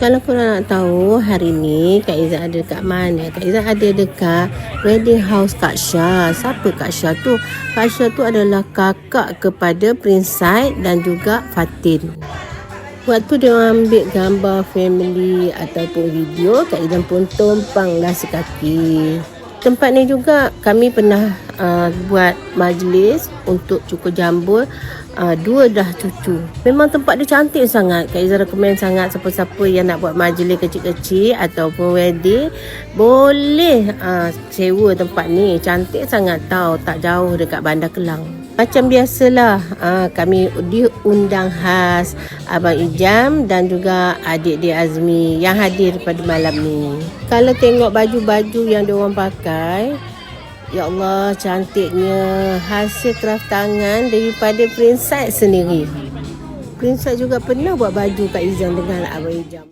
Kalau korang nak tahu hari ni Kak Izzat ada dekat mana? Kak Izzat ada dekat wedding house Kak Syah. Siapa Kak Syah tu? Kak Syah tu adalah kakak kepada Prince Said dan juga Fatin. Waktu dia ambil gambar family ataupun video, Kak Izzat pun tumpanglah sekaki. Tempat ni juga kami pernah buat majlis untuk cukur jambul 2 dah cucu. Memang tempat dia cantik sangat. Kak Izzat recommend sangat siapa-siapa yang nak buat majlis kecil-kecil ataupun wedding, boleh sewa tempat ni. Cantik sangat tau, tak jauh dekat Bandar Kelang. Macam biasalah, kami diundang khas Abang Ijam dan juga adik dia Azmi yang hadir pada malam ni. Kalau tengok baju-baju yang diorang pakai, ya Allah, cantiknya, hasil craft tangan daripada Prince Said sendiri. Prince Said juga pernah buat baju Kak Izzat dengan Abang Ijam.